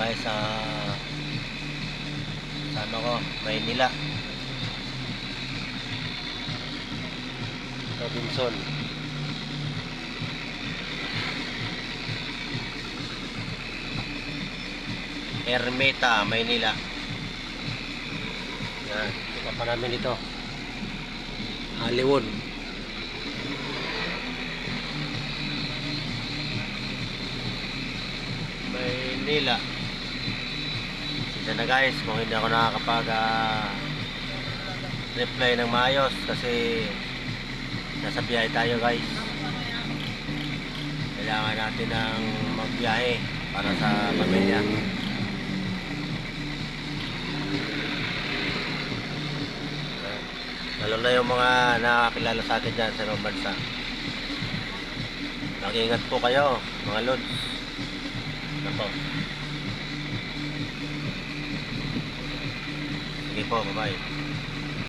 guys sa ano ko, Maynila, Robinson. Ermita, Maynila. Yan, ito pa namin dito. Hollywood. Maynila. Isa na guys, kung hindi ako nakakapag reply ng maayos kasi nasa biyahe tayo guys. Kailangan natin ng magbiyahe para sa pamilya. Lalo na yung mga nakakilala sa atin dyan sa ibang bansa. Mag-ingat po kayo mga lods. Nako. Sige po, bye-bye.